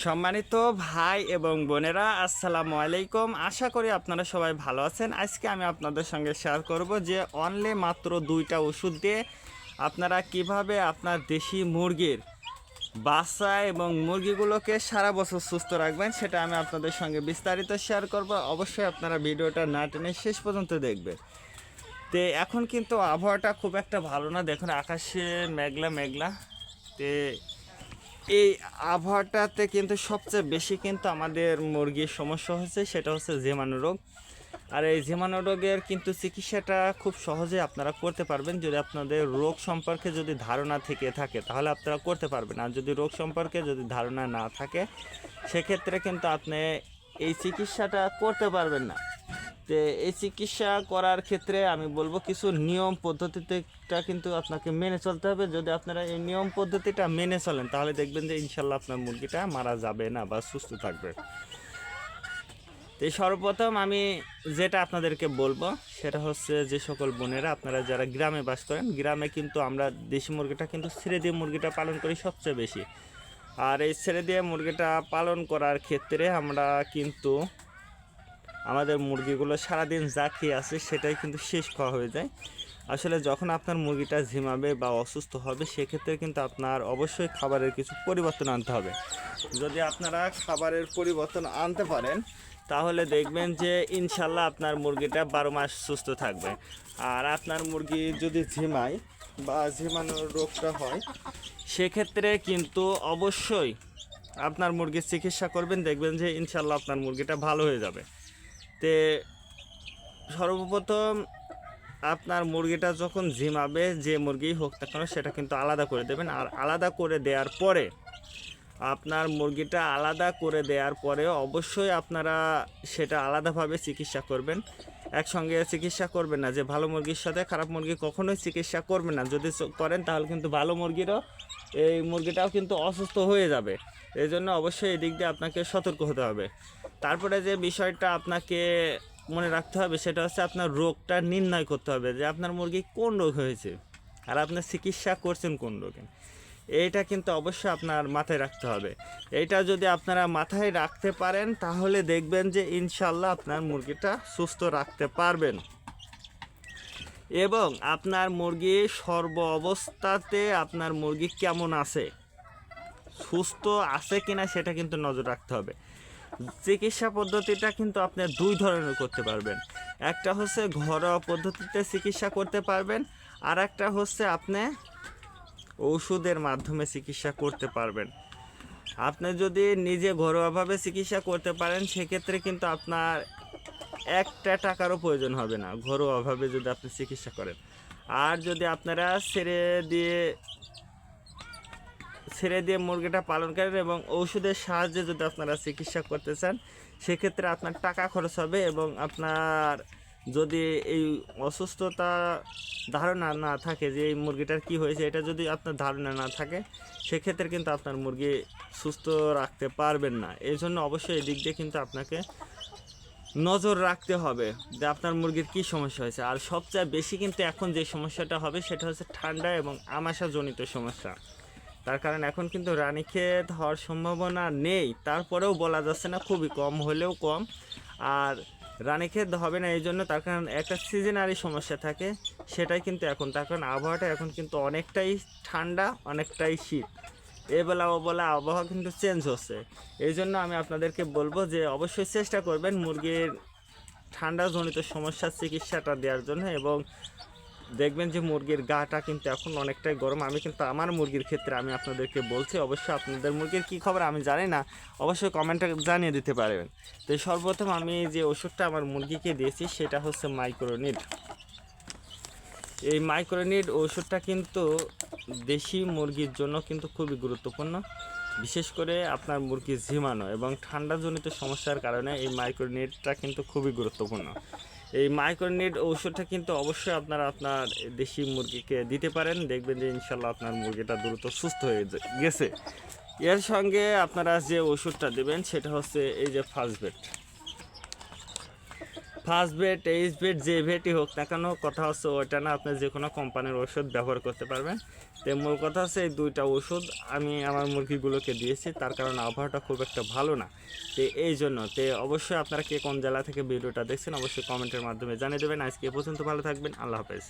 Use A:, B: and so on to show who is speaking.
A: সম্মানিত ভাই এবং বোনেরা, আসসালামু আলাইকুম। আশা করি আপনারা সবাই ভালো আছেন। আজকে আমি আপনাদের সঙ্গে শেয়ার করব যে অনলি মাত্র 2টা ওষুধ দিয়ে আপনারা কিভাবে আপনার দেশি মুরগির বাচ্চা এবং মুরগিগুলোকে সারা বছর সুস্থ রাখবেন, সেটা আমি আপনাদের সঙ্গে বিস্তারিত শেয়ার করব। অবশ্যই আপনারা ভিডিওটা না টেনে শেষ পর্যন্ত দেখবেন। তো এখন কিন্তু আবহাওয়াটা খুব একটা ভালো না, দেখুন আকাশে মেঘলা মেঘলা। তে এই আবহাওয়াটাতে কিন্তু সবচেয়ে বেশি কিন্তু আমাদের মুরগির সমস্যা হচ্ছে, সেটা হচ্ছে জীবাণু রোগ। আর এই জীবাণু রোগের কিন্তু চিকিৎসাটা খুব সহজে আপনারা করতে পারবেন যদি আপনাদের রোগ সম্পর্কে যদি ধারণা থেকে থাকে, তাহলে আপনারা করতে পারবেন। আর যদি রোগ সম্পর্কে যদি ধারণা না থাকে, সেক্ষেত্রে কিন্তু আপনি এই চিকিৎসাটা করতে পারবেন না। তো এই চিকিৎসা করার ক্ষেত্রে আমি বলবো কিছু নিয়ম পদ্ধতিটা কিন্তু আপনাকে মেনে চলতে হবে। যদি আপনারা এই নিয়ম পদ্ধতিটা মেনে চলেন, তাহলে দেখবেন যে ইনশাল্লাহ আপনার মুরগিটা মারা যাবে না বা সুস্থ থাকবে। তো সর্বপ্রথম আমি যেটা আপনাদেরকে বলবো সেটা হচ্ছে, যে সকল বোনেরা আপনারা যারা গ্রামে বাস করেন, গ্রামে কিন্তু আমরা দেশি মুরগিটা কিন্তু ছেড়ে দিয়ে মুরগিটা পালন করি সবচেয়ে বেশি। আর এই ছেড়ে দিয়ে মুরগিটা পালন করার ক্ষেত্রে আমরা কিন্তু আমাদের মুরগিগুলো সারাদিন যা খেয়ে আসে সেটাই কিন্তু শেষ খাওয়া হয়ে যায়। আসলে যখন আপনার মুরগিটা ঝিমাবে বা অসুস্থ হবে, সেক্ষেত্রে কিন্তু আপনার অবশ্যই খাবারের কিছু পরিবর্তন আনতে হবে। যদি আপনারা খাবারের পরিবর্তন আনতে পারেন, তাহলে দেখবেন যে ইনশাল্লাহ আপনার মুরগিটা 12 মাস সুস্থ থাকবে। আর আপনার মুরগি যদি ঝিমায় বা ঝিমানোর রোগটা হয়, সেক্ষেত্রে কিন্তু অবশ্যই আপনার মুরগির চিকিৎসা করবেন, দেখবেন যে ইনশাল্লাহ আপনার মুরগিটা ভালো হয়ে যাবে। তে সর্বপ্রথম আপনার মুরগিটা যখন ঝিমাবে, যে মুরগি হোক না কেন, সেটা কিন্তু আলাদা করে দেবেন। আর আলাদা করে দেওয়ার পরে আপনার মুরগিটা আলাদা করে দেওয়ার পরে অবশ্যই আপনারা সেটা আলাদাভাবে চিকিৎসা করবেন। একসঙ্গে চিকিৎসা করবেন না, যে ভালো মুরগির সাথে খারাপ মুরগি কখনোই চিকিৎসা করবেন না। যদি করেন তাহলে কিন্তু ভালো মুরগিরও এই মুরগিটাও কিন্তু অসুস্থ হয়ে যাবে। এই জন্য অবশ্যই এদিক দিয়ে আপনাকে সতর্ক হতে হবে। তারপরে যে বিষয়টা আপনাকে মনে রাখতে হবে, সেটা হচ্ছে আপনার রোগটা নির্ণয় করতে হবে, যে আপনার মুরগি কোন রোগ হয়েছে আর আপনার চিকিৎসা করছেন কোন রোগে। এইটা কিন্তু অবশ্যই আপনার মাথায় রাখতে হবে। এইটা যদি আপনারা মাথায় রাখতে পারেন, তাহলে দেখবেন যে ইনশাল্লাহ আপনার মুরগিটা সুস্থ রাখতে পারবেন। এবং আপনার মুরগি সর্ব অবস্থাতে আপনার মুরগি কেমন আছে, সুস্থ আছে কিনা, সেটা কিন্তু নজর রাখতে হবে। চিকিৎসা পদ্ধতিটা কিন্তু আপনি 2 ধরনের করতে পারবেন। একটা হচ্ছে ঘরোয়া পদ্ধতিতে চিকিৎসা করতে পারবেন, আর একটা হচ্ছে আপনি ওষুধের মাধ্যমে চিকিৎসা করতে পারবেন। আপনি যদি নিজে ঘরোয়াভাবে চিকিৎসা করতে পারেন, সেক্ষেত্রে কিন্তু আপনার একটা টাকারও প্রয়োজন হবে না, ঘরোয়াভাবে যদি আপনি চিকিৎসা করেন। আর যদি আপনারা ছেড়ে দিয়ে মুরগিটা পালন করেন এবং ওষুধের সাহায্যে যদি আপনারা চিকিৎসা করতে চান, সেক্ষেত্রে আপনার টাকা খরচ হবে। এবং আপনার যদি এই অসুস্থতা ধারণা না থাকে যে এই মুরগিটার কি হয়েছে, এটা যদি আপনার ধারণা না থাকে, সেক্ষেত্রে কিন্তু আপনার মুরগি সুস্থ রাখতে পারবেন না। এই জন্য অবশ্যই এই দিক দিয়ে কিন্তু আপনাকে নজর রাখতে হবে যে আপনার মুরগির কী সমস্যা হয়েছে। আর সবচেয়ে বেশি কিন্তু এখন যে সমস্যাটা হবে, সেটা হচ্ছে ঠান্ডা এবং আমাশাজনিত সমস্যা। তার কারণ এখন কিন্তু রানীক্ষেত হওয়ার সম্ভাবনা নেই, তারপরেও বলা যাচ্ছে না, খুবই কম হলেও কম। আর রানীক্ষেত হবে না এই জন্য, তার কারণ একটা সিজনারি সমস্যা থাকে, সেটাই কিন্তু এখন। তার কারণ আবহাওয়াটা এখন কিন্তু অনেকটাই ঠান্ডা, অনেকটাই শীত, এবেলা ওবেলা আবহাওয়া কিন্তু চেঞ্জ হচ্ছে। এই জন্য আমি আপনাদেরকে বলবো যে অবশ্যই চেষ্টা করবেন মুরগির ঠান্ডাজনিত সমস্যার চিকিৎসাটা দেওয়ার জন্য। এবং দেখবেন যে মুরগির গাটা কিন্তু এখন অনেকটাই গরম। আমি কিন্তু আমার মুরগির ক্ষেত্রে আমি আপনাদেরকে বলছি, অবশ্যই আপনাদের মুরগির কী খবর আমি জানি না, অবশ্যই কমেন্টে জানিয়ে দিতে পারবেন। তো সর্বপ্রথম আমি যে ওষুধটা আমার মুরগিকে দিয়েছি, সেটা হচ্ছে মাইক্রোনিড। এই মাইক্রোনিড ওষুধটা কিন্তু দেশি মুরগির জন্য কিন্তু খুবই গুরুত্বপূর্ণ, বিশেষ করে আপনার মুরগির ঝিমানো এবং ঠান্ডাজনিত সমস্যার কারণে এই মাইক্রোনিডটা কিন্তু খুবই গুরুত্বপূর্ণ। এই মাইক্রোনিড ওষুধটা কিন্তু অবশ্যই আপনারা আপনার দেশি মুরগিকে দিতে পারেন, দেখবেন যে ইনশাল্লাহ আপনার মুরগিটা দ্রুত সুস্থ হয়ে গেছে। এর সঙ্গে আপনারা যে ওষুধটা দেবেন, সেটা হচ্ছে এই যে ফার্স্টবেট। ফার্স্ট বেড এইচ বেড যে বেডই হোক না কেন, কথা হচ্ছে ওইটা না, আপনি যে কোনো কোম্পানির ওষুধ ব্যবহার করতে পারবেন। তো মূল কথা হচ্ছে এই দুইটা ওষুধ আমি আমার মুরগিগুলোকে দিয়েছি, তার কারণে আবহাওয়াটা খুব একটা ভালো না। তো এই জন্য অবশ্যই আপনারা কে কোন জেলা থেকে ভিডিওটা দেখছেন অবশ্যই কমেন্টের মাধ্যমে জানিয়ে দেবেন। আজকে এ পর্যন্ত, ভালো থাকবেন, আল্লাহ হাফেজ।